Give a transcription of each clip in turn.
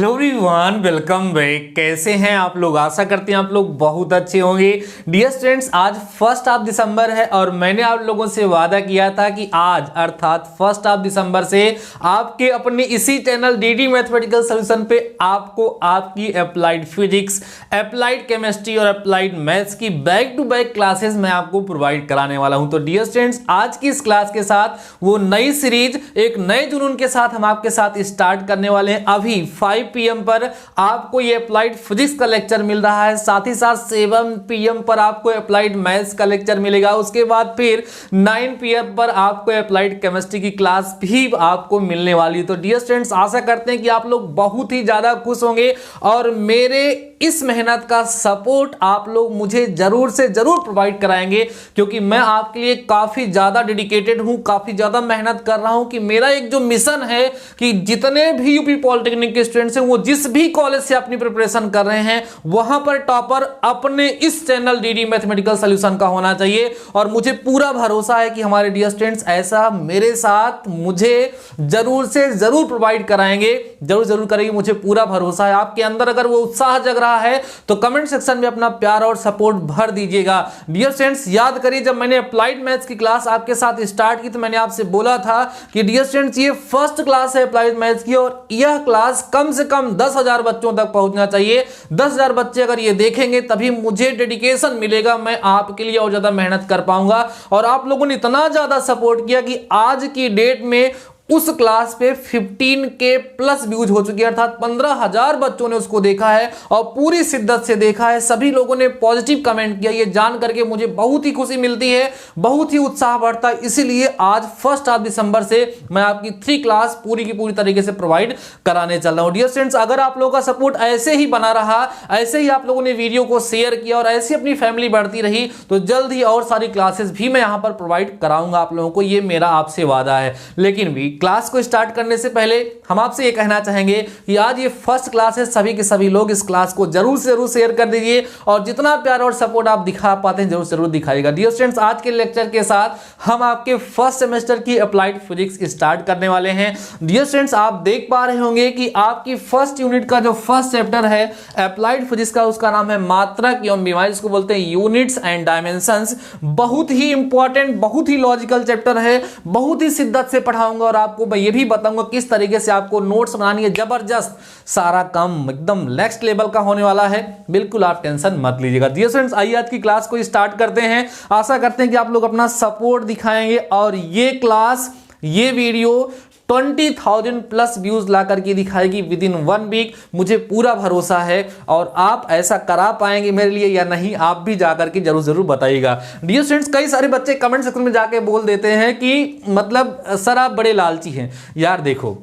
Hello everyone, welcome back. कैसे हैं आप लोग? आशा करते हैं आप लोग बहुत अच्छे होंगे। डियर स्टूडेंट्स, आज 1 दिसंबर है और मैंने आप लोगों से वादा किया था कि आज अर्थात 1 दिसंबर से आपके अपने इसी चैनल डीडी मैथमेटिकल सॉल्यूशन पे आपको आपकी अप्लाइड फिजिक्स, अप्लाइड केमिस्ट्री और अप्लाइड मैथ्स की बैक टू बैक क्लासेस मैं आपको प्रोवाइड कराने वाला हूं। तो डियर स्टूडेंट्स, आज की इस क्लास के साथ वो नई सीरीज एक नए जुनून के साथ हम आपके साथ स्टार्ट करने वाले हैं। अभी 5 PM पर आपको ये अप्लाइड फिजिक्स का लेक्चर मिल रहा है, साथ ही साथ 7 PM पर आपको अप्लाइड मैथ्स का लेक्चर मिलेगा। उसके बाद फिर 9 PM पर आपको अप्लाइड केमिस्ट्री की क्लास भी आपको मिलने वाली है। तो डियर स्टूडेंट्स, आशा करते हैं कि आप लोग बहुत ही ज्यादा खुश होंगे और मेरे इस मेहनत का सपोर्ट आप लोग मुझे जरूर से जरूर प्रोवाइड कराएंगे, क्योंकि मैं आपके लिए काफी ज्यादा डेडिकेटेड हूं, काफी ज्यादा मेहनत कर रहा हूं कि मेरा एक जो मिशन है कि जितने भी यूपी पॉलिटेक्निक के स्टूडेंट्स हैं वो जिस भी कॉलेज से अपनी प्रिपरेशन कर रहे हैं वहां पर टॉपर अपने इस चैनल डीडी मैथमेटिकल सॉल्यूशन का होना चाहिए। और मुझे पूरा भरोसा है कि हमारे डियर स्टूडेंट्स ऐसा मेरे साथ मुझे जरूर से जरूर प्रोवाइड कराएंगे, जरूर करेंगे। मुझे पूरा भरोसा है। आपके अंदर अगर वो उत्साह जग रहा है तो कमेंट सेक्शन में अपना प्यार और सपोर्ट भर दीजिएगा। डियर स्टूडेंट्स, याद करिए जब मैंने अप्लाइड मैथ्स की क्लास आपके साथ स्टार्ट की तो मैंने आपसे बोला था कि डियर स्टूडेंट्स ये फर्स्ट क्लास है अप्लाइड मैथ्स की और यह क्लास कम से कम 10,000 बच्चों तक पहुंचना चाहिए। 10,000 बच्चे अगर ये देखेंगे तभी मुझे डेडिकेशन मिलेगा, मैं आपके लिए और ज्यादा मेहनत कर पाऊंगा। और आप लोगों ने इतना ज्यादा सपोर्ट किया कि आज की डेट में उस क्लास पे 15K प्लस व्यूज हो चुके हैं, अर्थात 15,000 बच्चों ने उसको देखा है और पूरी शिद्दत से देखा है। सभी लोगों ने पॉजिटिव कमेंट किया। ये जान करके मुझे बहुत ही खुशी मिलती है, बहुत ही उत्साह बढ़ता है। इसीलिए आज 1 दिसंबर से मैं आपकी 3 क्लास पूरी की पूरी तरीके से प्रोवाइड कराने चल रहा हूं। डियर स्टूडेंट्स, अगर आप लोगों का सपोर्ट ऐसे ही बना रहा, ऐसे ही आप लोगों ने वीडियो को शेयर किया और ऐसी अपनी फैमिली बढ़ती रही तो जल्द ही और सारी क्लासेस भी मैं यहां पर प्रोवाइड कराऊंगा आप लोगों को। ये मेरा आपसे वादा है। लेकिन भी क्लास को स्टार्ट करने से पहले हम आपसे ये कहना चाहेंगे कि आज ये फर्स्ट क्लास है, सभी के सभी लोग इस क्लास को जरूर से जरूर शेयर कर दीजिए और जितना प्यार और सपोर्ट आप दिखा पाते हैं जरूर से जरूर दिखाइएगा। डियर स्टूडेंट्स, आज के लेक्चर के साथ हम आपके फर्स्ट सेमेस्टर की अप्लाइड फिजिक्स स्टार्ट करने वाले हैं। डियर स्टूडेंट्स, आप देख पा रहे होंगे कि आपकी फर्स्ट यूनिट का जो फर्स्ट चैप्टर है अप्लाइड फिजिक्स का, उसका नाम है मात्रक एवं विमाएं, जिसको बोलते हैं यूनिट्स एंड डायमेंशंस। बहुत ही इंपॉर्टेंट, बहुत ही लॉजिकल चैप्टर है, बहुत ही शिद्दत से पढ़ाऊंगा और आपको मैं ये भी बताऊंगा किस तरीके से आपको नोट्स बनानी है। जबरदस्त, सारा काम एकदम नेक्स्ट लेवल का होने वाला है, बिल्कुल आप टेंशन मत लीजिएगा। डियर स्टूडेंट्स, आइए आज की क्लास को स्टार्ट करते हैं। आशा करते हैं कि आप लोग अपना सपोर्ट दिखाएंगे और ये क्लास, ये वीडियो 20,000 प्लस व्यूज ला करके दिखाएगी विद इन 1 वीक। मुझे पूरा भरोसा है और आप ऐसा करा पाएंगे मेरे लिए या नहीं, आप भी जाकर के जरूर बताइएगा। डियर स्टूडेंट्स, कई सारे बच्चे कमेंट सेक्शन में जाके बोल देते हैं कि मतलब सर आप बड़े लालची हैं। यार देखो,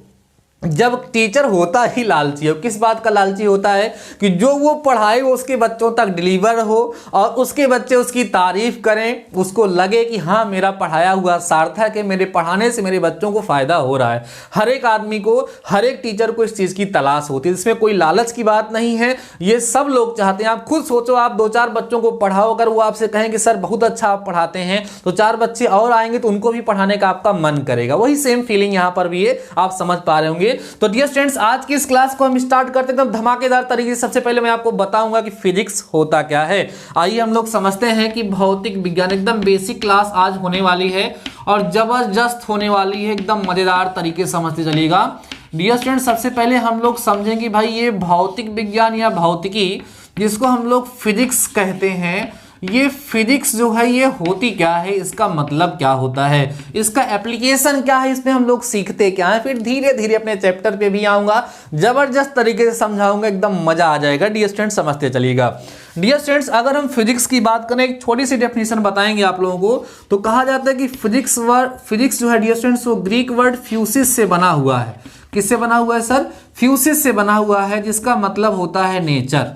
जब टीचर होता ही लालची हो, किस बात का लालची होता है कि जो वो पढ़ाए वो उसके बच्चों तक डिलीवर हो और उसके बच्चे उसकी तारीफ करें, उसको लगे कि हाँ मेरा पढ़ाया हुआ सार्थक है, मेरे पढ़ाने से मेरे बच्चों को फायदा हो रहा है। हर एक आदमी को, हर एक टीचर को इस चीज की तलाश होती है, इसमें कोई लालच की बात नहीं है। ये सब लोग चाहते हैं। आप खुद सोचो, आप 2-4 बच्चों को पढ़ाओ, अगर वो आपसे कहें कि सर बहुत अच्छा आप पढ़ाते हैं तो 4 बच्चे और आएंगे तो उनको भी पढ़ाने का आपका मन करेगा। वही सेम फीलिंग यहाँ पर भी है, आप समझ पा रहे होंगे। तो डियर स्टूडेंट्स, आज की इस क्लास को हम स्टार्ट करते हैं एकदम धमाकेदार तरीके से। सबसे पहले मैं आपको बताऊंगा कि फिजिक्स होता क्या है। आइए हम लोग समझते हैं कि भौतिक विज्ञान, एकदम बेसिक क्लास आज होने वाली है और जबरदस्त होने वाली है, एकदम मजेदार तरीके से समझते चलिएगा। डियर स्टूडेंट्स, सबसे पहले हम लोग समझेंगे भाई ये भौतिक विज्ञान या भौतिकी, जिसको हम लोग फिजिक्स कहते हैं, ये फिजिक्स जो है ये होती क्या है, इसका मतलब क्या होता है, इसका एप्लीकेशन क्या है, इसमें हम लोग सीखते क्या है। फिर धीरे धीरे अपने चैप्टर पे भी आऊंगा, जबरदस्त तरीके से समझाऊंगा, एकदम मजा आ जाएगा। डियर स्टूडेंट्स, समझते चलिएगा। डियर स्टूडेंट्स, अगर हम फिजिक्स की बात करें, एक छोटी सी डेफिनेशन बताएंगे आप लोगों को, तो कहा जाता है कि फिजिक्स जो है डियर स्टूडेंट्स वो ग्रीक वर्ड फ्यूसिस से बना हुआ है। किससे बना हुआ है सर? फ्यूसिस से बना हुआ है, जिसका मतलब होता है नेचर।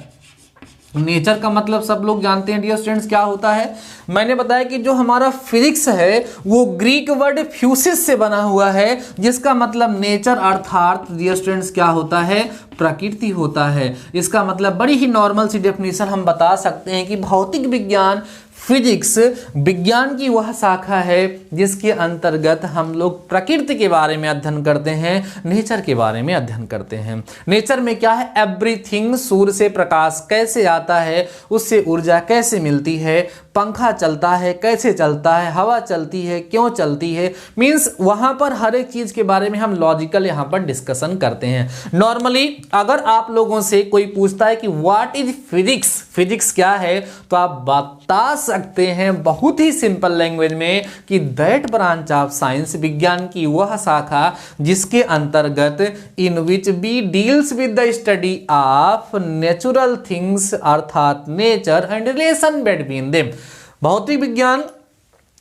नेचर का मतलब सब लोग जानते हैं डियर स्टूडेंट्स क्या होता है। मैंने बताया कि जो हमारा फिजिक्स है वो ग्रीक वर्ड फ्यूसिस से बना हुआ है, जिसका मतलब नेचर, अर्थात डियर स्टूडेंट्स क्या होता है? प्रकृति होता है। इसका मतलब बड़ी ही नॉर्मल सी डेफिनेशन हम बता सकते हैं कि भौतिक विज्ञान फिजिक्स विज्ञान की वह शाखा है जिसके अंतर्गत हम लोग प्रकृति के बारे में अध्ययन करते हैं, नेचर के बारे में अध्ययन करते हैं। नेचर में क्या है, एवरीथिंग, सूर्य से प्रकाश कैसे आता है, उससे ऊर्जा कैसे मिलती है, पंखा चलता है कैसे चलता है, हवा चलती है क्यों चलती है, मींस वहां पर हर एक चीज के बारे में हम लॉजिकल यहां पर डिस्कशन करते हैं। नॉर्मली अगर आप लोगों से कोई पूछता है कि व्हाट इज फिजिक्स, फिजिक्स क्या है, तो आप बता सकते हैं बहुत ही सिंपल लैंग्वेज में कि दैट ब्रांच ऑफ साइंस, विज्ञान की वह शाखा जिसके अंतर्गत in which be deals with the study of natural things अर्थात nature and relation between them. भौतिक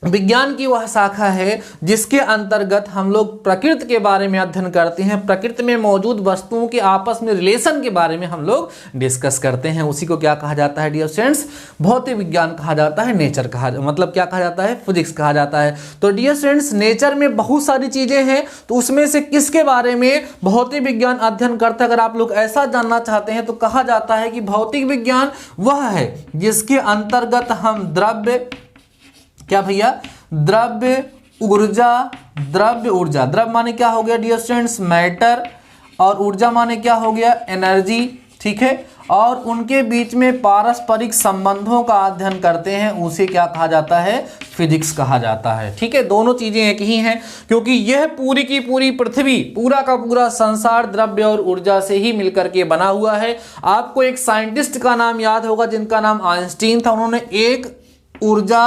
विज्ञान की वह शाखा है जिसके अंतर्गत हम लोग प्रकृति के बारे में अध्ययन करते हैं, प्रकृति में मौजूद वस्तुओं के आपस में रिलेशन के बारे में हम लोग डिस्कस करते हैं। उसी को क्या कहा जाता है डियर स्टूडेंट्स, भौतिक विज्ञान कहा जाता है, नेचर कहा, मतलब क्या कहा जाता है, फिजिक्स कहा जाता है। तो डियर स्टूडेंट्स, नेचर में बहुत सारी चीजें हैं, तो उसमें से किसके बारे में भौतिक विज्ञान अध्ययन करता है, अगर आप लोग ऐसा जानना चाहते हैं तो कहा जाता है कि भौतिक विज्ञान वह है जिसके अंतर्गत हम द्रव्य, क्या भैया, द्रव्य ऊर्जा, द्रव्य माने क्या हो गया डियर स्टूडेंट्स, मैटर, और ऊर्जा माने क्या हो गया, एनर्जी, ठीक है, और उनके बीच में पारस्परिक संबंधों का अध्ययन करते हैं, उसे क्या कहा जाता है, फिजिक्स कहा जाता है। ठीक है, दोनों चीजें एक ही हैं क्योंकि यह पूरी की पूरी पृथ्वी, पूरा का पूरा संसार द्रव्य और ऊर्जा से ही मिलकर के बना हुआ है। आपको एक साइंटिस्ट का नाम याद होगा जिनका नाम आइंस्टीन था, उन्होंने एक ऊर्जा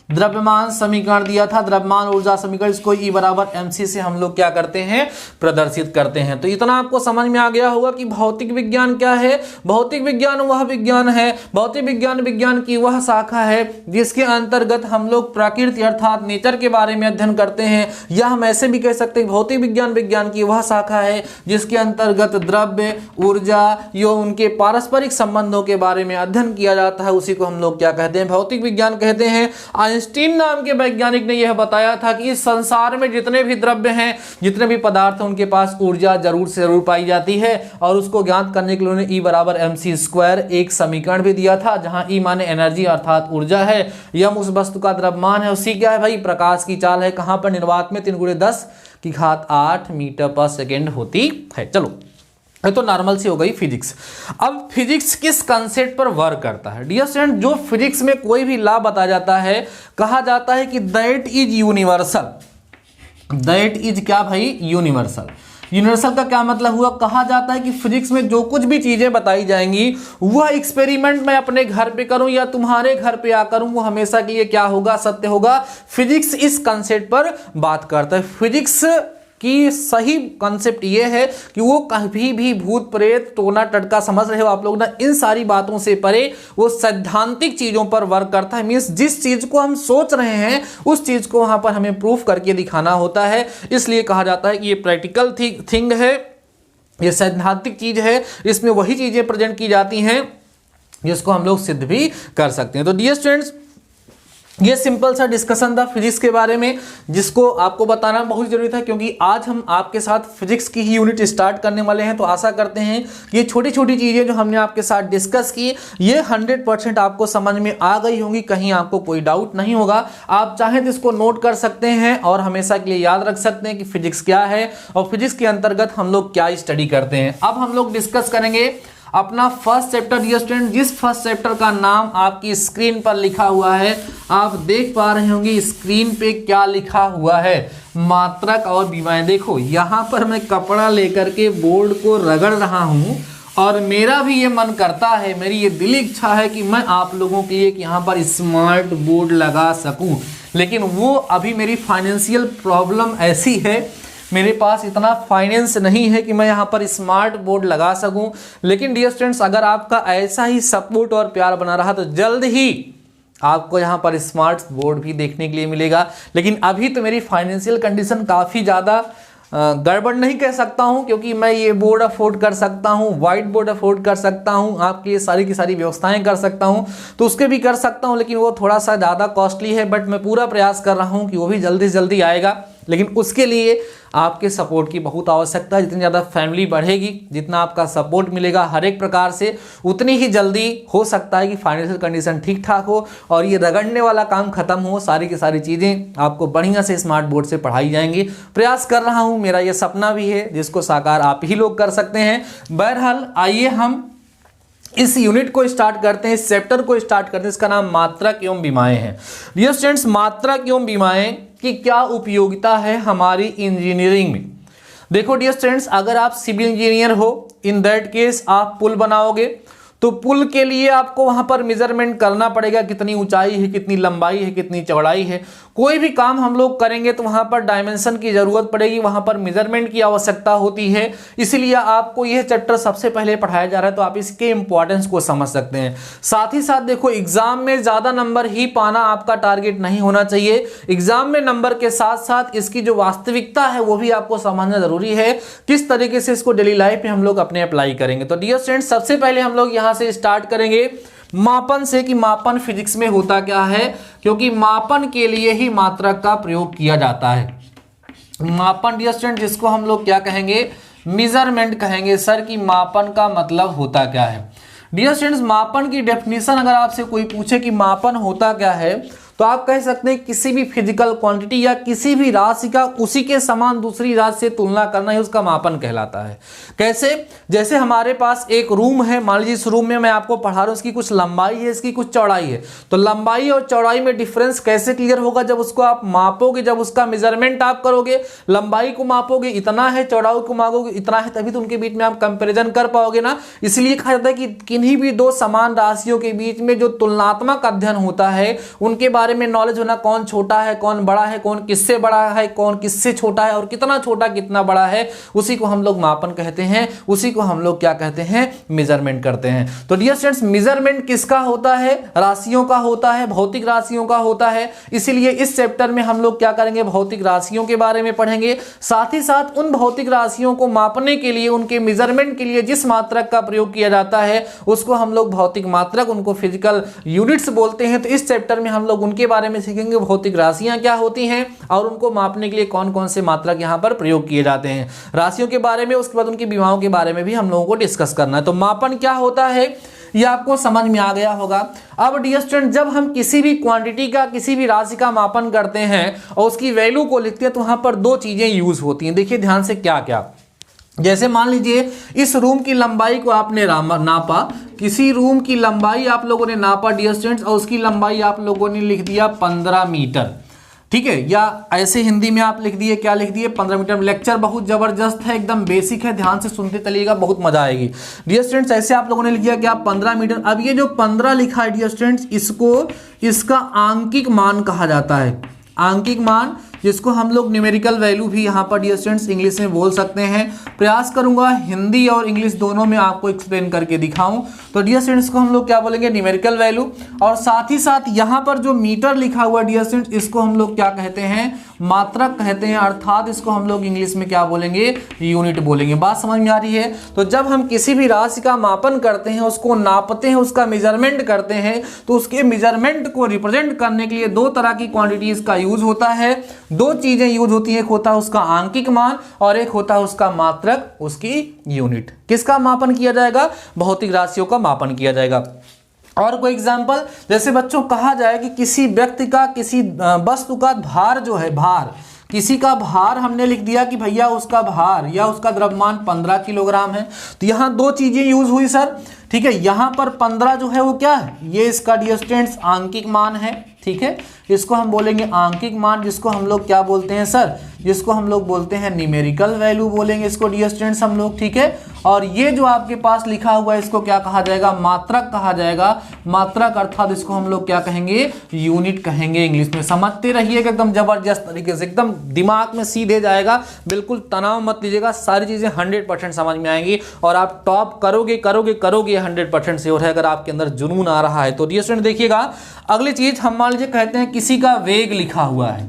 द्रव्यमान समीकरण दिया था, द्रव्यमान ऊर्जा समीकरण, इसको E बराबर mc से हम लोग क्या करते हैं, प्रदर्शित करते हैं। तो इतना आपको समझ में आ गया होगा कि भौतिक विज्ञान क्या है। भौतिक विज्ञान वह विज्ञान है, भौतिक विज्ञान की वह शाखा है जिसके अंतर्गत हम लोग प्रकृति अर्थात नेचर के बारे में अध्ययन करते हैं, या हम ऐसे भी कह सकते हैं भौतिक विज्ञान की वह शाखा है जिसके अंतर्गत द्रव्य, ऊर्जा, यो उनके पारस्परिक संबंधों के बारे में अध्ययन किया जाता है। उसी को हम लोग क्या कहते हैं, भौतिक विज्ञान कहते हैं। आइंस्टीन नाम के वैज्ञानिक ने यह बताया था कि इस संसार में जितने भी द्रव्य हैं, जितने भी पदार्थ हैं, उनके पास ऊर्जा जरूर से जरूर पाई जाती है, और उसको ज्ञात करने के लिए उन्होंने E बराबर mc स्क्वायर एक समीकरण भी दिया था, जहां E माने एनर्जी अर्थात ऊर्जा है, यम उस वस्तु का द्रव्यमान है, उसी क्या है भाई, प्रकाश की चाल है, कहां पर, निर्वात में 3 × 10⁸ मीटर पर सेकेंड होती है। चलो, ये तो नॉर्मल सी हो गई फिजिक्स। अब फिजिक्स किस कंसेप्ट पर वर्क करता है डियर स्टूडेंट, जो फिजिक्स में कोई भी लॉ बताया जाता है, कहा जाता है कि that is universal, that is क्या भाई, यूनिवर्सल। यूनिवर्सल का क्या मतलब हुआ, कहा जाता है कि फिजिक्स में जो कुछ भी चीजें बताई जाएंगी वह एक्सपेरिमेंट मैं अपने घर पे करूं या तुम्हारे घर पे आ करूं, वो हमेशा के लिए क्या होगा, सत्य होगा। फिजिक्स इस कंसेप्ट पर बात करता है। फिजिक्स कि सही कॉन्सेप्ट ये है कि वो कभी भी भूत प्रेत टोना टटका, समझ रहे हो आप लोग ना, इन सारी बातों से परे वो सैद्धांतिक चीजों पर वर्क करता है। मींस जिस चीज को हम सोच रहे हैं उस चीज को वहां पर हमें प्रूफ करके दिखाना होता है, इसलिए कहा जाता है कि ये प्रैक्टिकल थिंग है, ये सैद्धांतिक चीज है, इसमें वही चीजें प्रेजेंट की जाती हैं जिसको हम लोग सिद्ध भी कर सकते हैं। तो डियर स्टूडेंट्स, ये सिंपल सा डिस्कशन था फिजिक्स के बारे में, जिसको आपको बताना बहुत जरूरी था क्योंकि आज हम आपके साथ फिजिक्स की ही यूनिट स्टार्ट करने वाले हैं। तो आशा करते हैं कि ये छोटी छोटी चीज़ें जो हमने आपके साथ डिस्कस की ये 100% आपको समझ में आ गई होंगी, कहीं आपको कोई डाउट नहीं होगा। आप चाहें तो इसको नोट कर सकते हैं और हमेशा के लिए याद रख सकते हैं कि फिजिक्स क्या है और फिजिक्स के अंतर्गत हम लोग क्या स्टडी करते हैं। अब हम लोग डिस्कस करेंगे अपना फर्स्ट चैप्टर डियर स्टूडेंट, जिस फर्स्ट चैप्टर का नाम आपकी स्क्रीन पर लिखा हुआ है, आप देख पा रहे होंगे स्क्रीन पे क्या लिखा हुआ है, मात्रक और विमाएं। देखो यहाँ पर मैं कपड़ा लेकर के बोर्ड को रगड़ रहा हूँ और मेरा भी ये मन करता है, मेरी ये दिली इच्छा है कि मैं आप लोगों के लिए यहाँ पर स्मार्ट बोर्ड लगा सकूँ, लेकिन वो अभी मेरी फाइनेंशियल प्रॉब्लम ऐसी है, मेरे पास इतना फाइनेंस नहीं है कि मैं यहाँ पर स्मार्ट बोर्ड लगा सकूं। लेकिन डियर स्टूडेंट्स, अगर आपका ऐसा ही सपोर्ट और प्यार बना रहा तो जल्द ही आपको यहाँ पर स्मार्ट बोर्ड भी देखने के लिए मिलेगा। लेकिन अभी तो मेरी फाइनेंशियल कंडीशन काफ़ी ज़्यादा गड़बड़ नहीं कह सकता हूँ, क्योंकि मैं ये बोर्ड अफोर्ड कर सकता हूँ, वाइट बोर्ड अफोर्ड कर सकता हूँ, आपकी सारी की सारी व्यवस्थाएं कर सकता हूँ, तो उसके भी कर सकता हूँ, लेकिन वो थोड़ा सा ज़्यादा कॉस्टली है। बट मैं पूरा प्रयास कर रहा हूँ कि वो भी जल्दी से जल्दी आएगा। लेकिन उसके लिए आपके सपोर्ट की बहुत आवश्यकता है। जितनी ज़्यादा फैमिली बढ़ेगी, जितना आपका सपोर्ट मिलेगा हर एक प्रकार से, उतनी ही जल्दी हो सकता है कि फाइनेंशियल कंडीशन ठीक ठाक हो और ये रगड़ने वाला काम खत्म हो। सारी की सारी चीज़ें आपको बढ़िया से स्मार्ट बोर्ड से पढ़ाई जाएंगी। प्रयास कर रहा हूँ, मेरा ये सपना भी है जिसको साकार आप ही लोग कर सकते हैं। बहरहाल आइए हम इस यूनिट को स्टार्ट करते हैं, इस चैप्टर को स्टार्ट करते हैं। इसका नाम मात्रक एवं बीमाएं है। डियर स्टूडेंट्स, मात्रक एवं बीमाएं की क्या उपयोगिता है हमारी इंजीनियरिंग में। देखो डियर स्टूडेंट्स, अगर आप सिविल इंजीनियर हो, इन दैट केस आप पुल बनाओगे तो पुल के लिए आपको वहां पर मेजरमेंट करना पड़ेगा, कितनी ऊंचाई है, कितनी लंबाई है, कितनी चौड़ाई है। कोई भी काम हम लोग करेंगे तो वहां पर डायमेंशन की जरूरत पड़ेगी, वहां पर मेजरमेंट की आवश्यकता होती है। इसलिए आपको यह चैप्टर सबसे पहले पढ़ाया जा रहा है, तो आप इसके इंपॉर्टेंस को समझ सकते हैं। साथ ही साथ देखो, एग्जाम में ज्यादा नंबर ही पाना आपका टारगेट नहीं होना चाहिए। एग्जाम में नंबर के साथ साथ इसकी जो वास्तविकता है वो भी आपको समझना जरूरी है, किस तरीके से इसको डेली लाइफ में हम लोग अपने अप्लाई करेंगे। तो डियर स्टूडेंट्स, सबसे पहले हम लोग यहाँ से स्टार्ट करेंगे मापन से, कि मापन फिजिक्स में होता क्या है, क्योंकि मापन के लिए ही मात्रक का प्रयोग किया जाता है। मापन डियर स्टूडेंट, जिसको हम लोग क्या कहेंगे, मेजरमेंट कहेंगे सर, कि मापन का मतलब होता क्या है। डियर स्टूडेंट्स, मापन की डेफिनेशन अगर आपसे कोई पूछे कि मापन होता क्या है, तो आप कह सकते हैं किसी भी फिजिकल क्वांटिटी या किसी भी राशि का उसी के समान दूसरी राशि से तुलना करना ही उसका मापन कहलाता है। कैसे, जैसे हमारे पास एक रूम है, मान लीजिए इस रूम में मैं आपको पढ़ा रहा हूं, इसकी कुछ लंबाई है, इसकी कुछ चौड़ाई है, तो लंबाई और चौड़ाई में डिफरेंस कैसे क्लियर होगा, जब उसको आप मापोगे, जब उसका मेजरमेंट आप करोगे, लंबाई को मापोगे इतना है, चौड़ाई को मापोगे इतना है, तभी तो उनके बीच में आप कंपेरिजन कर पाओगे ना। इसलिए कहा जाता है कि किन्हीं भी दो समान राशियों के बीच में जो तुलनात्मक अध्ययन होता है, उनके बारे में नॉलेज होना, कौन छोटा है, कौन बड़ा है, कौन किससे बड़ा है, कौन किससे छोटा है, और कितना छोटा कितना बड़ा है, उसी को हम लोग मापन कहते हैं, उसी को हम लोग क्या कहते हैं, मेजरमेंट करते हैं। तो डियर स्टूडेंट्स, मेजरमेंट किसका होता है, राशियों का होता है, भौतिक राशियों का होता है। इसीलिए इस चैप्टर में हम लोग क्या करेंगे, भौतिक राशियों के बारे में पढ़ेंगे। साथ ही साथ उन भौतिक राशियों को मापने के लिए, उनके मेजरमेंट के लिए जिस मात्रक का प्रयोग किया जाता है उसको हम लोग भौतिक मात्रक, उनको फिजिकल यूनिट्स बोलते हैं। तो इस चैप्टर में हम लोग उनके बारे में सीखेंगे, भौतिक राशियां क्या होती हैं और उनको मापने के लिए कौन कौन से मात्रक यहां पर प्रयोग किए जाते हैं, राशियों के बारे में, उसके बाद उनकी विमाओं के बारे में भी हम लोगों को डिस्कस करना है। तो मापन क्या होता है ये आपको समझ में आ गया होगा। अब डियर स्टूडेंट, जब हम किसी भी क्वांटिटी का, किसी भी राशि का मापन करते हैं और उसकी वैल्यू को लिखते हैं, तो वहां पर दो चीजें यूज होती हैं। देखिए ध्यान से, क्या क्या, जैसे मान लीजिए इस रूम की लंबाई को आपने नापा, किसी रूम की लंबाई आप लोगों ने नापा डियर स्टूडेंट्स, और उसकी लंबाई आप लोगों ने लिख दिया 15 मीटर, ठीक है, या ऐसे हिंदी में आप लिख दिए, क्या लिख दिए, 15 मीटर। लेक्चर बहुत जबरदस्त है, एकदम बेसिक है, ध्यान से सुनते चलिएगा, बहुत मजा आएगी। डियर स्टूडेंट्स, ऐसे आप लोगों ने लिख दिया क्या, 15 मीटर। अब ये जो 15 लिखा है डियर स्टूडेंट्स, इसका आंकिक मान कहा जाता है। आंकिक मान, जिसको हम लोग न्यूमेरिकल वैल्यू भी यहाँ पर डियर स्टूडेंट्स इंग्लिश में बोल सकते हैं। प्रयास करूंगा हिंदी और इंग्लिश दोनों में आपको एक्सप्लेन करके दिखाऊं। तो डियर स्टूडेंट्स को हम लोग क्या बोलेंगे, न्यूमेरिकल वैल्यू। और साथ ही साथ यहाँ पर जो मीटर लिखा हुआ डियर स्टूडेंट्स, इसको हम लोग क्या कहते हैं, मात्रक कहते हैं, अर्थात इसको हम लोग इंग्लिश में क्या बोलेंगे, यूनिट बोलेंगे। बात समझ में आ रही है। तो जब हम किसी भी राशि का मापन करते हैं, उसको नापते हैं, उसका मेजरमेंट करते हैं, तो उसके मेजरमेंट को रिप्रेजेंट करने के लिए दो तरह की क्वांटिटीज का यूज होता है, दो चीजें यूज होती है, एक होता है उसका आंकिक मान और एक होता है उसका मात्रक, उसकी यूनिट। किसका मापन किया जाएगा, भौतिक राशियों का मापन किया जाएगा। और कोई एग्जांपल, जैसे बच्चों कहा जाए कि किसी व्यक्ति का, किसी वस्तु का भार जो है, भार, किसी का भार हमने लिख दिया कि भैया उसका भार या उसका द्रव्यमान 15 किलोग्राम है। तो यहाँ दो चीजें यूज हुई सर, ठीक है। यहाँ पर 15 जो है वो क्या है, ये इसका डियर स्टूडेंट्स आंकिक मान है, ठीक है, इसको हम बोलेंगे आंकिक मान, जिसको हम लोग क्या बोलते हैं सर, जिसको हम लोग बोलते हैं न्यूमेरिकल वैल्यू बोलेंगे इसको डियर स्टूडेंट्स हम लोग, ठीक है। और ये जो आपके पास लिखा हुआ है इसको क्या कहा जाएगा, मात्रक कहा जाएगा। मात्रक अर्थात इसको हम लोग क्या कहेंगे, यूनिट कहेंगे इंग्लिश में। समझते रहिएगा एकदम जबरदस्त तरीके से, एकदम दिमाग में सीधे जाएगा, बिल्कुल तनाव मत लीजिएगा, सारी चीजें 100% समझ में आएंगी और आप टॉप करोगे करोगे करोगे 100% से। और अगर आपके अंदर जुनून आ रहा है तो डियर स्टूडेंट देखिएगा, अगली चीज हम मान लीजिए कहते हैं किसी का वेग लिखा हुआ है,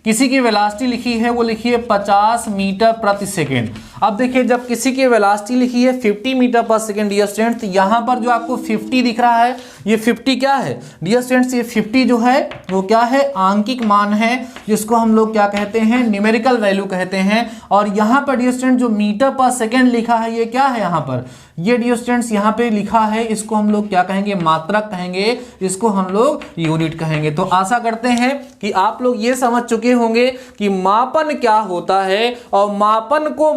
किसी की वेलोसिटी लिखी है, वो लिखी है 50 मीटर प्रति सेकेंड। अब देखिए जब किसी की वेलोसिटी लिखी है 50 मीटर पर सेकेंड डियर स्टूडेंट्स, तो यहाँ पर जो आपको 50 दिख रहा है, ये 50 क्या है डियर स्टूडेंट्स, ये 50 जो है वो क्या है, आंकिक मान है, जिसको हम लोग क्या कहते हैं, न्यूमेरिकल वैल्यू कहते हैं। और यहाँ पर डियर स्टूडेंट जो मीटर पर सेकेंड लिखा है, ये क्या है यहाँ पर, ये डियर स्टूडेंट्स यहाँ पे लिखा है, इसको हम लोग क्या कहेंगे, मात्रक कहेंगे, इसको हम लोग यूनिट कहेंगे। तो आशा करते हैं कि आप लोग ये समझ चुके होंगे कि मापन क्या होता है, और मापन को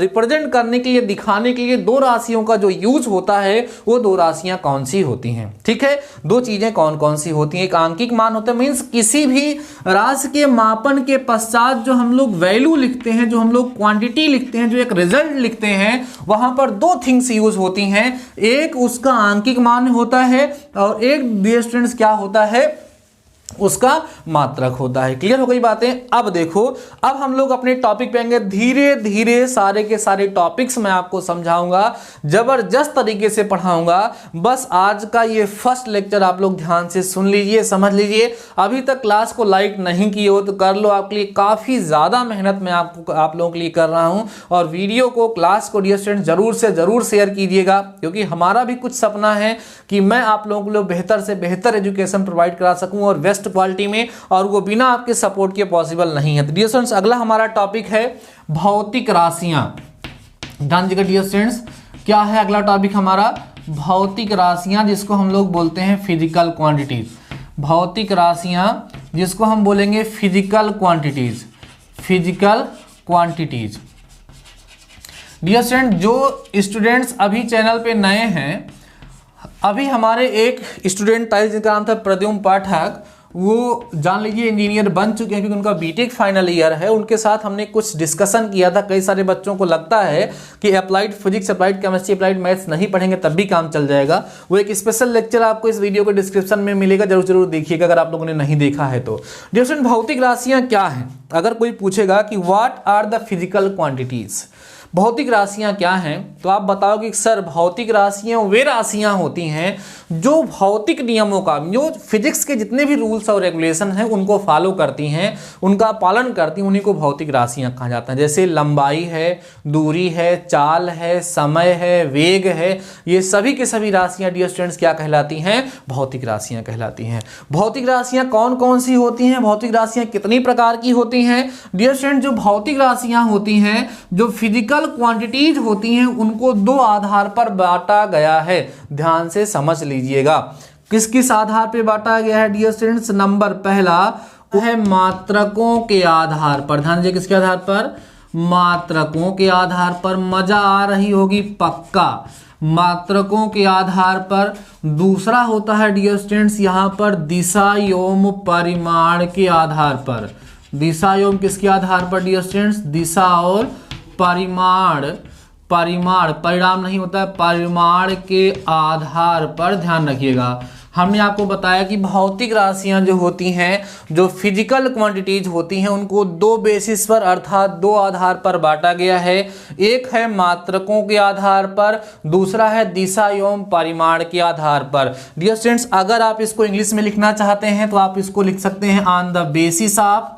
रिप्रेजेंट करने के लिए, दिखाने के लिए दो राशियों का जो यूज होता है, वो दो राशियां कौन सी होती हैं। ठीक है, दो चीजें कौन कौन सी होती हैं, एक आंकिक मान होता है, मीन्स किसी भी राशि के मापन के पश्चात जो हम लोग वैल्यू लिखते हैं, जो हम लोग क्वांटिटी लिखते हैं, जो एक रिजल्ट लिखते हैं, वहां पर दो थिंग्स यूज होती हैं, एक उसका आंकिक मान होता है और एक डियर स्टूडेंट्स क्या होता है, उसका मात्रक होता है। क्लियर हो गई बातें। अब देखो, अब हम लोग अपने टॉपिक पे आएंगे, धीरे धीरे सारे के सारे टॉपिक्स मैं आपको समझाऊंगा, जबरदस्त तरीके से पढ़ाऊंगा। बस आज का ये फर्स्ट लेक्चर आप लोग ध्यान से सुन लीजिए, समझ लीजिए। अभी तक क्लास को लाइक नहीं किए हो तो कर लो, आपके लिए काफी ज्यादा मेहनत मैं आप लोगों के लिए कर रहा हूं। और वीडियो को, क्लास को डियर स्टूडेंट जरूर से जरूर शेयर कीजिएगा, क्योंकि हमारा भी कुछ सपना है कि मैं आप लोगों को बेहतर से बेहतर एजुकेशन प्रोवाइड करा सकूं और बेस्ट क्वालिटी में, और वो बिना आपके सपोर्ट के पॉसिबल नहीं है। तो डियर स्टूडेंट्स अगला हमारा टॉपिक है भौतिक राशियां। जान लीजिएगा डियर स्टूडेंट्स, क्या है अगला टॉपिक हमारा, भौतिक राशियां, जिसको हम लोग बोलते हैं फिजिकल क्वांटिटीज। भौतिक राशियां जिसको हम बोलेंगे physical quantities, physical quantities. Dear student जो स्टूडेंट्स अभी चैनल पे नए हैं, अभी हमारे एक स्टूडेंट था जिनका नाम था प्रद्युम्न पाठक, वो जान लीजिए इंजीनियर बन चुके हैं, क्योंकि उनका बीटेक फाइनल ईयर है। उनके साथ हमने कुछ डिस्कशन किया था। कई सारे बच्चों को लगता है कि applied physics, applied chemistry, applied maths नहीं पढ़ेंगे तब भी काम चल जाएगा। वो एक स्पेशल लेक्चर आपको इस वीडियो के डिस्क्रिप्शन में मिलेगा, जरूर जरूर देखिएगा अगर आप लोगों ने नहीं देखा है तो। डियर स्टूडेंट भौतिक राशियां क्या हैं, अगर कोई पूछेगा कि what are the physical quantities, भौतिक राशियां क्या हैं, तो आप बताओगे सर भौतिक राशियां वे राशियां होती हैं जो भौतिक नियमों का, जो फिजिक्स के जितने भी रूल्स और रेगुलेशन हैं उनको फॉलो करती हैं, उनका पालन करती हैं, उन्हीं को भौतिक राशियां कहा जाता है। जैसे लंबाई है, दूरी है, चाल है, समय है, वेग है, ये सभी के सभी राशियां डियर स्टूडेंट्स क्या कहलाती हैं, भौतिक राशियां कहलाती हैं। भौतिक राशियां कौन कौन सी होती हैं, भौतिक राशियां कितनी प्रकार की होती हैं डियर स्टूडेंट। जो भौतिक राशियां होती हैं, जो फिजिकल क्वांटिटीज होती हैं, उनको दो आधार पर बांटा गया है, ध्यान से समझ लीजिएगा। किस किस आधार पर बांटा गया है डियर स्टूडेंट्स, नंबर पहला वो है मात्रकों के आधार पर, ध्यान दीजिए किसके आधार पर, मात्रकों के आधार पर। मजा आ रही होगी पक्का, मात्रकों के आधार पर। दूसरा होता है डियर स्टूडेंट्स यहाँ पर दिशा एवं परिमाण के आधार पर। दिशा एवं किसके आधार पर डियर स्टूडेंट्स, दिशा और परिमाण, परिमाण परिणाम नहीं होता है, परिमाण के आधार पर ध्यान रखिएगा। हमने आपको बताया कि भौतिक राशियां जो होती हैं, जो फिजिकल क्वांटिटीज होती हैं, उनको दो बेसिस पर अर्थात दो आधार पर बांटा गया है। एक है मात्रकों के आधार पर, दूसरा है दिशा एवं परिमाण के आधार पर। डियर स्टूडेंट्स अगर आप इसको इंग्लिश में लिखना चाहते हैं तो आप इसको लिख सकते हैं on the basis of,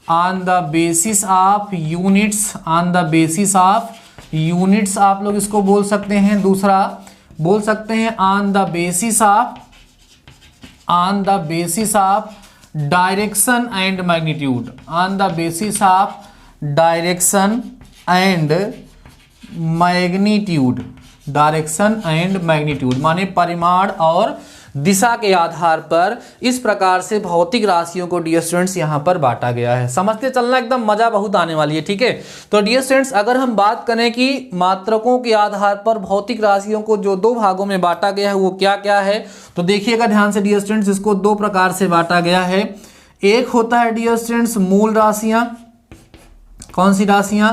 on the basis of units, on the basis of units आप लोग इसको बोल सकते हैं। दूसरा बोल सकते हैं on the basis of, on the basis of direction and magnitude, on the basis of direction and magnitude, direction and magnitude माने परिमाण और दिशा के आधार पर। इस प्रकार से भौतिक राशियों को डियर स्टूडेंट्स यहाँ पर बांटा गया है। समझते चलना, एकदम मजा बहुत आने वाली है, ठीक है। तो डियर स्टूडेंट्स अगर हम बात करें कि मात्रकों के आधार पर भौतिक राशियों को जो दो भागों में बांटा गया है वो क्या क्या है, तो देखिएगा ध्यान से डियर स्टूडेंट्स, इसको दो प्रकार से बांटा गया है। एक होता है डियर स्टूडेंट्स मूल राशियां। कौन सी राशियां,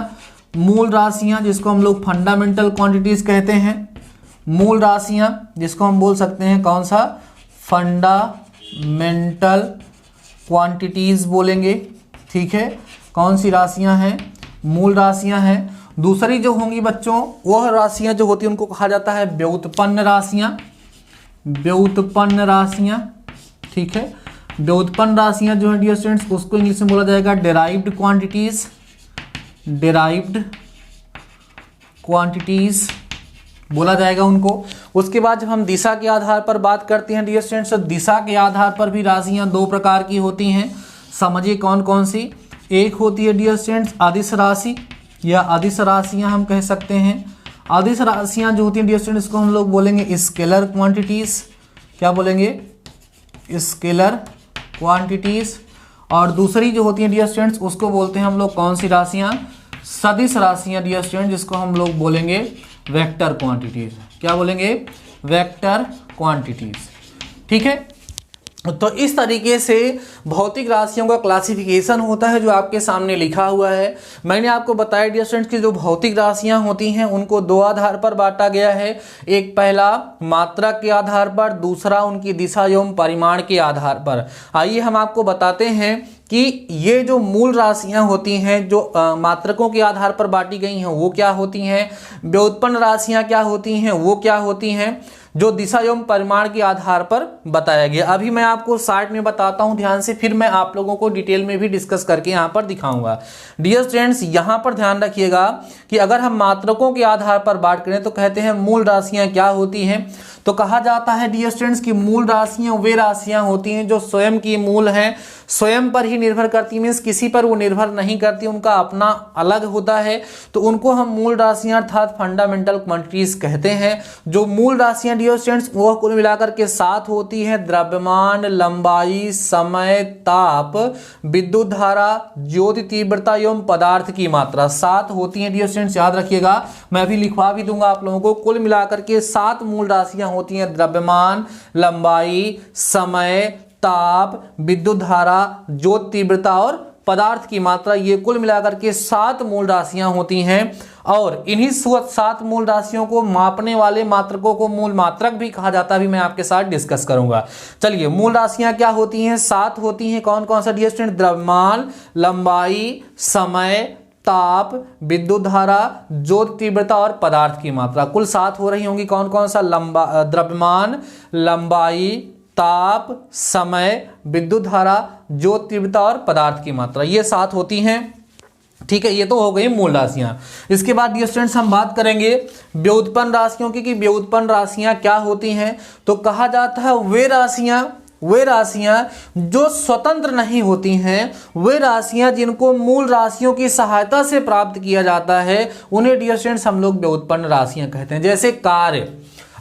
मूल राशियां, जिसको हम लोग फंडामेंटल क्वांटिटीज कहते हैं। मूल राशियां जिसको हम बोल सकते हैं कौन सा, फंडामेंटल क्वांटिटीज बोलेंगे, ठीक है। कौन सी राशियां हैं, मूल राशियां हैं। दूसरी जो होंगी बच्चों, वह राशियां जो होती हैं उनको कहा जाता है व्युत्पन्न राशियां, व्युत्पन्न राशियां, ठीक है। व्युत्पन्न राशियां जो है डियर स्टूडेंट्स उसको इंग्लिश में बोला जाएगा डेराइव्ड क्वांटिटीज, डेराइव्ड क्वांटिटीज बोला जाएगा उनको। उसके बाद जब हम दिशा के आधार पर बात करते हैं डियर स्टूडेंट्स, तो दिशा के आधार पर भी राशियां दो प्रकार की होती हैं। समझिए कौन कौन सी। एक होती है डियर स्टूडेंट्स अदिश राशि या अदिश राशियां हम कह सकते हैं। अदिश राशियां जो होती हैं डियर स्टूडेंट्स इसको हम लोग बोलेंगे स्केलर क्वांटिटीज। क्या बोलेंगे? Scalar quantities. और दूसरी जो होती है डियर स्टूडेंट्स उसको बोलते हैं हम लोग कौन सी राशियां? सदिश राशियां डियर स्टूडेंट, जिसको हम लोग बोलेंगे वेक्टर क्वांटिटीज। क्या बोलेंगे? Vector quantities. ठीक है, तो इस तरीके से भौतिक राशियों का क्लासिफिकेशन होता है जो आपके सामने लिखा हुआ है। मैंने आपको बताया डियर स्टूडेंट्स कि जो भौतिक राशियां होती हैं उनको दो आधार पर बांटा गया है। एक पहला मात्रक के आधार पर, दूसरा उनकी दिशा एवं परिमाण के आधार पर। आइए हम आपको बताते हैं कि ये जो मूल राशियां होती हैं जो मात्रकों के आधार पर बांटी गई हैं वो क्या होती हैं, व्युत्पन्न राशियां क्या होती हैं वो क्या होती हैं, जो दिशा एवं परिमाण के आधार पर बताया गया। अभी मैं आपको शार्ट में बताता हूं ध्यान से, फिर मैं आप लोगों को डिटेल में भी डिस्कस करके यहाँ पर दिखाऊंगा। डियर स्टूडेंट्स यहाँ पर ध्यान रखिएगा कि अगर हम मात्रकों के आधार पर बात करें तो कहते हैं मूल राशियां क्या होती हैं। तो कहा जाता है डियर स्टूडेंट्स कि मूल राशियां वे राशियां होती हैं जो स्वयं की मूल हैं, स्वयं पर ही निर्भर करती, मीन्स किसी पर वो निर्भर नहीं करती, उनका अपना अलग होता है, तो उनको हम मूल राशियां अर्थात फंडामेंटल क्वांटिटीज कहते हैं। जो मूल राशियां डियर स्टूडेंट्स वो कुल मिलाकर के 7 होती हैं। द्रव्यमान, लंबाई, समय, ताप, विद्युत धारा, ज्योति तीव्रता एवं पदार्थ की मात्रा 7 होती हैं डियर स्टूडेंट्स, याद रखिएगा। मैं अभी लिखवा भी दूंगा आप लोगों को। कुल मिलाकर के 7 मूल राशियां होती हैं। द्रव्यमान, लंबाई, समय, ताप, विद्युत धारा, ज्योति तीव्रता और पदार्थ की मात्रा, ये कुल मिलाकर के 7 मूल राशियां होती हैं। और इन्हीं 7 मूल राशियों को मापने वाले मात्रकों को मूल मात्रक भी कहा जाता है, भी मैं आपके साथ डिस्कस करूंगा। चलिए, मूल राशियां क्या होती हैं? 7 होती हैं। कौन कौन सा डियर स्टूडेंट? द्रव्यमान, लंबाई, समय, ताप, विद्युत धारा, ज्योति तीव्रता और पदार्थ की मात्रा। कुल 7 हो रही होंगी। कौन कौन सा? द्रव्यमान, लंबाई, ताप, समय, विद्युत धारा, ज्योति तीव्रता और पदार्थ की मात्रा, ये 7 होती हैं। ठीक है, ये तो हो गई मूल राशियां। इसके बाद डियर स्टूडेंट्स हम बात करेंगे व्युत्पन्न राशियों की कि व्युत्पन्न राशियां क्या होती हैं। तो कहा जाता है वे राशियां जो स्वतंत्र नहीं होती हैं, वे राशियां जिनको मूल राशियों की सहायता से प्राप्त किया जाता है, उन्हें डियर स्टूडेंट्स हम लोग व्युत्पन्न राशियां कहते हैं। जैसे कार्य,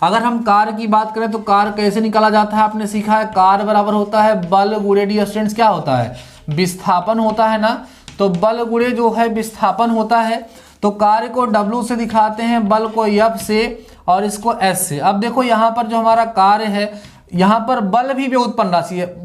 अगर हम कार्य की बात करें तो कार्य कैसे निकाला जाता है? आपने सीखा है, कार्य बराबर होता है बल गुणे डियर स्टूडेंट्स क्या होता है? विस्थापन होता है ना। तो बल गुणे जो है विस्थापन होता है। तो कार्य को W से दिखाते हैं, बल को F से और इसको S से। अब देखो यहाँ पर जो हमारा कार्य है, यहाँ पर बल भी व्युत्पन्न राशि है।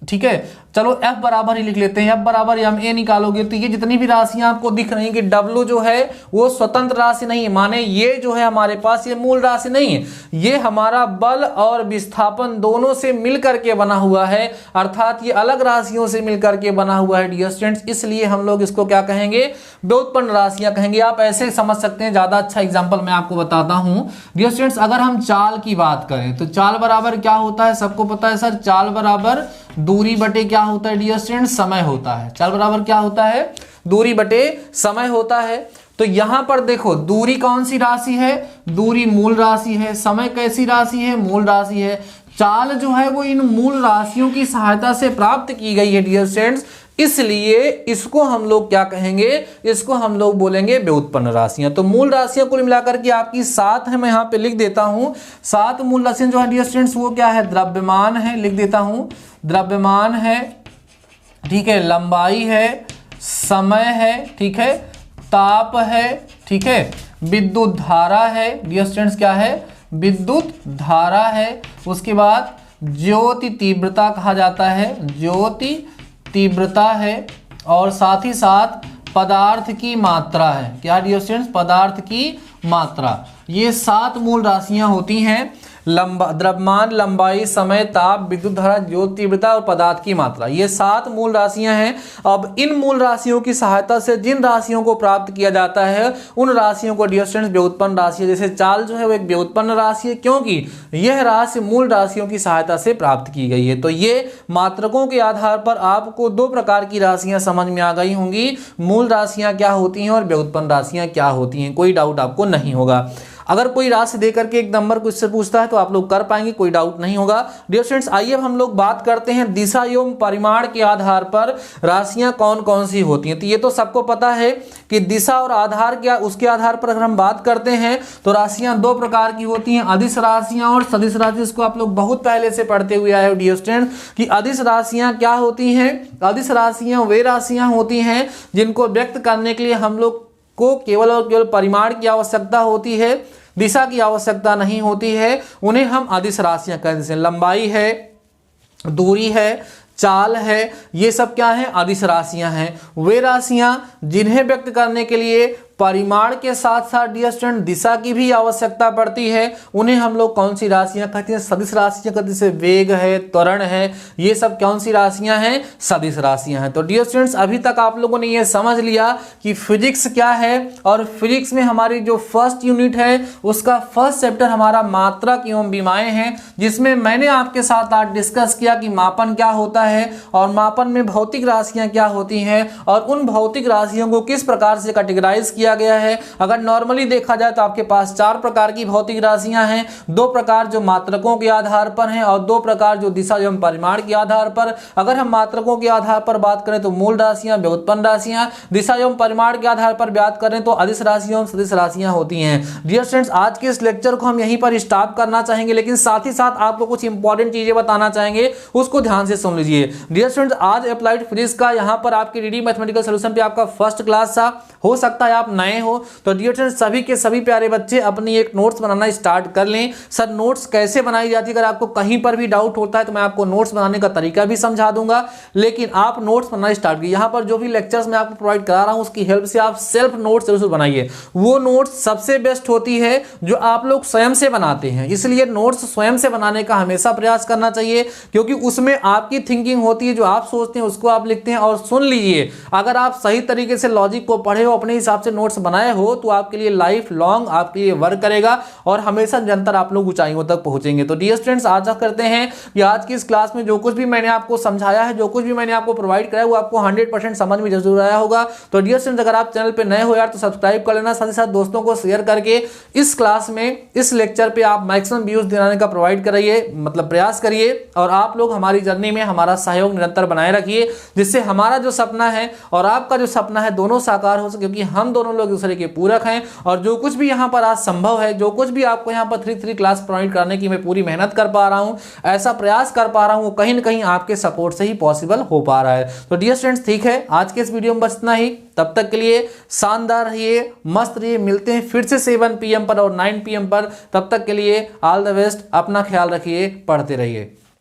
ठीक है, चलो F बराबर ही लिख लेते हैं। F बराबर ma निकालोगे तो ये जितनी भी राशियां आपको दिख रही हैं कि W जो है वो स्वतंत्र राशि नहीं है, माने ये जो है हमारे पास ये मूल राशि नहीं है, ये हमारा बल और विस्थापन दोनों से मिलकर के बना हुआ है, अर्थात ये अलग राशियों से मिलकर के बना हुआ है डियर स्टूडेंट्स। इसलिए हम लोग इसको क्या कहेंगे? व्युत्पन्न राशियां कहेंगे। आप ऐसे समझ सकते हैं, ज्यादा अच्छा एग्जाम्पल मैं आपको बताता हूँ डियर स्टूडेंट्स। अगर हम चाल की बात करें तो चाल बराबर क्या होता है? सबको पता है सर, चाल बराबर दूरी बटे क्या होता है डियर स्टूडेंट? समय होता है। चाल बराबर क्या होता है? दूरी बटे समय होता है। तो यहां पर देखो, दूरी कौन सी राशि है? दूरी मूल राशि है। समय कैसी राशि है? मूल राशि है। चाल जो है वो इन मूल राशियों की सहायता से प्राप्त की गई है डियर स्टूडेंट्स, इसलिए इसको हम लोग क्या कहेंगे? इसको हम लोग बोलेंगे व्युत्पन्न राशियां। तो मूल राशियां कुल मिलाकर के आपकी 7 है, मैं यहाँ पे लिख देता हूं। 7 मूल राशियां जो है डियर स्टूडेंट्स वो क्या है? द्रव्यमान है, लिख देता हूं, द्रव्यमान है, ठीक है, लंबाई है, समय है, ठीक है, ताप है, ठीक है, विद्युत धारा है डियर स्टूडेंट्स, क्या है? विद्युत धारा है। उसके बाद ज्योति तीव्रता कहा जाता है, ज्योति तीव्रता है। और साथ ही साथ पदार्थ की मात्रा है। क्या डियर स्टूडेंट्स? पदार्थ की मात्रा। ये 7 मूल राशियां होती हैं। द्रव्यमान, लंबाई, समय, ताप, विद्युत धारा, ज्योति तीव्रता और पदार्थ की मात्रा, ये 7 मूल राशियां हैं। अब इन मूल राशियों की सहायता से जिन राशियों को प्राप्त किया जाता है उन राशियों को डियर स्टूडेंट्स व्युत्पन्न राशि है। जैसे चाल जो है वो एक व्युत्पन्न राशि है, क्योंकि यह राशि मूल राशियों की सहायता से प्राप्त की गई है। तो ये मात्रकों के आधार पर आपको 2 प्रकार की राशियां समझ में आ गई होंगी, मूल राशियां क्या होती हैं और व्युत्पन्न राशियां क्या होती हैं। कोई डाउट आपको नहीं होगा। अगर कोई राशि देकर के एक नंबर को इससे पूछता है तो आप लोग कर पाएंगे, कोई डाउट नहीं होगा। डियर स्टूडेंट्स, आइए अब हम लोग बात करते हैं दिशा एवं परिमाण के आधार पर राशियां कौन कौन सी होती हैं। तो ये तो सबको पता है कि दिशा और आधार क्या, उसके आधार पर अगर हम बात करते हैं तो राशियां 2 प्रकार की होती हैं, अदिश राशियां और सदिश राशि। इसको आप लोग बहुत पहले से पढ़ते हुए आए हो डियर स्टूडेंट्स कि अदिश राशियां क्या होती हैं। अदिश राशियां वे राशियां होती हैं जिनको व्यक्त करने के लिए हम लोग को केवल और केवल परिमाण की आवश्यकता होती है, दिशा की आवश्यकता नहीं होती है। उन्हें हम अदिश राशियां कहते हैं। लंबाई है, दूरी है, चाल है, ये सब क्या है, अदिश राशियां हैं। वे राशियां जिन्हें व्यक्त करने के लिए परिमाण के साथ साथ डियर स्टूडेंट दिशा की भी आवश्यकता पड़ती है, उन्हें हम लोग कौन सी राशियां कहते हैं, सदिश राशियां कहते हैं। जैसे वेग है, त्वरण है, ये सब कौन सी राशियां हैं, सदिश राशियां हैं। तो डियर स्टूडेंट्स, अभी तक आप लोगों ने ये समझ लिया कि फिजिक्स क्या है, और फिजिक्स में हमारी जो फर्स्ट यूनिट है उसका फर्स्ट चैप्टर हमारा मात्रक एवं विमाएं हैं, जिसमें मैंने आपके साथ आज डिस्कस किया कि मापन क्या होता है और मापन में भौतिक राशियां क्या होती हैं और उन भौतिक राशियों को किस प्रकार से कैटेगराइज किया गया है। अगर नॉर्मली देखा जाए तो आपके पास 4 प्रकार की भौतिक राशियां हैं, 2 प्रकार जो मात्रकों के आधार पर हैं और 2 प्रकार जो दिशा एवं परिमाण के आधार पर। अगर हम मात्रकों के आधार पर बात करें तो मूल राशियां, व्युत्पन्न राशियां, दिशा एवं परिमाण के आधार पर बात करें तो अदिश राशियां एवं सदिश राशियां होती हैं। डियर स्टूडेंट्स, आज के इस लेक्चर को हम यहीं पर स्टॉप करना चाहेंगे, लेकिन साथ ही साथ आपको कुछ इंपॉर्टेंट चीजें बताना चाहेंगे, उसको ध्यान से सुन लीजिए। डियर स्टूडेंट्स, आज अप्लाइड फिजिक्स का यहाँ पर आपके डीडी मैथमेटिकल सॉल्यूशन पे आपका फर्स्ट क्लास था। हो सकता है आप नए हो, तो डियर स्टूडेंट्स सभी के सभी प्यारे बच्चे अपनी एक नोट्स बनाना स्टार्ट कर लें। सर नोट्स कैसे बनाई जाती है, अगर आपको कहीं पर भी डाउट होता है तो मैं आपको नोट्स बनाने का तरीका भी समझा दूंगा, लेकिन आप नोट्स बनाना स्टार्ट कीजिए। यहाँ पर जो भी लेक्चर्स मैं आपको प्रोवाइड करा रहा हूँ उसकी हेल्प से आप सेल्फ नोट्स जरूर बनाइए। वो नोट्स सबसे बेस्ट होती है जो आप लोग स्वयं से बनाते हैं, इसलिए नोट्स स्वयं से बनाने का हमेशा प्रयास करना चाहिए, क्योंकि उसमें आपकी थिंकिंग होती है, जो आप सोचते हैं उसको आप लिखते हैं। और सुन लीजिए, अगर आप सही तरीके से लॉजिक को पढ़े हो, अपने हिसाब से नोट्स बनाए हो, तो आपके लिए लाइफ लॉन्ग आपके लिए वर्क करेगा और हमेशा निरंतर आप लोग ऊंचाइयों तक पहुंचेंगे। तो डियर स्टूडेंट्स, आशा करते हैं कि आज की इस क्लास में जो कुछ भी मैंने आपको समझाया है, जो कुछ भी मैंने आपको प्रोवाइड कराया, वो आपको 100% समझ में जरूर आया होगा। तो डियर स्टूडेंट्स, अगर आप चैनल पे नए हो यार तो सब्सक्राइब कर लेना, साथ ही साथ दोस्तों को शेयर करके इस क्लास में, इस लेक्चर पे आप मैक्सिमम व्यूज दिलाने का प्रोवाइड कराइए, मतलब प्रयास करिए, और आप लोग हमारी जर्नी में हमारा सहयोग निरंतर बनाए रखिए, जिससे हमारा जो सपना है और आपका जो सपना है दोनों साकार हो सके, क्योंकि हम दोनों लोग दूसरे के पूरक हैं। और जो कुछ भी यहाँ पर आज संभव है, जो कुछ भी आपको यहाँ पर 3 क्लास प्रोवाइड करने की मैं पूरी मेहनत कर पा रहा हूँ, ऐसा प्रयास कर पा रहा हूँ, वो कहीं ना कहीं आपके सपोर्ट से ही पॉसिबल हो पा रहा है। तो डियर स्टूडेंट्स, ठीक है, आज के इस वीडियो में बस इतना ही। तब तक के लिए शानदार रहिए, मस्त रहिए, मिलते हैं फिर से 7 PM पर और 9 PM पर। तब तक के लिए ऑल द बेस्ट, अपना ख्याल रखिए, पढ़ते रहिए।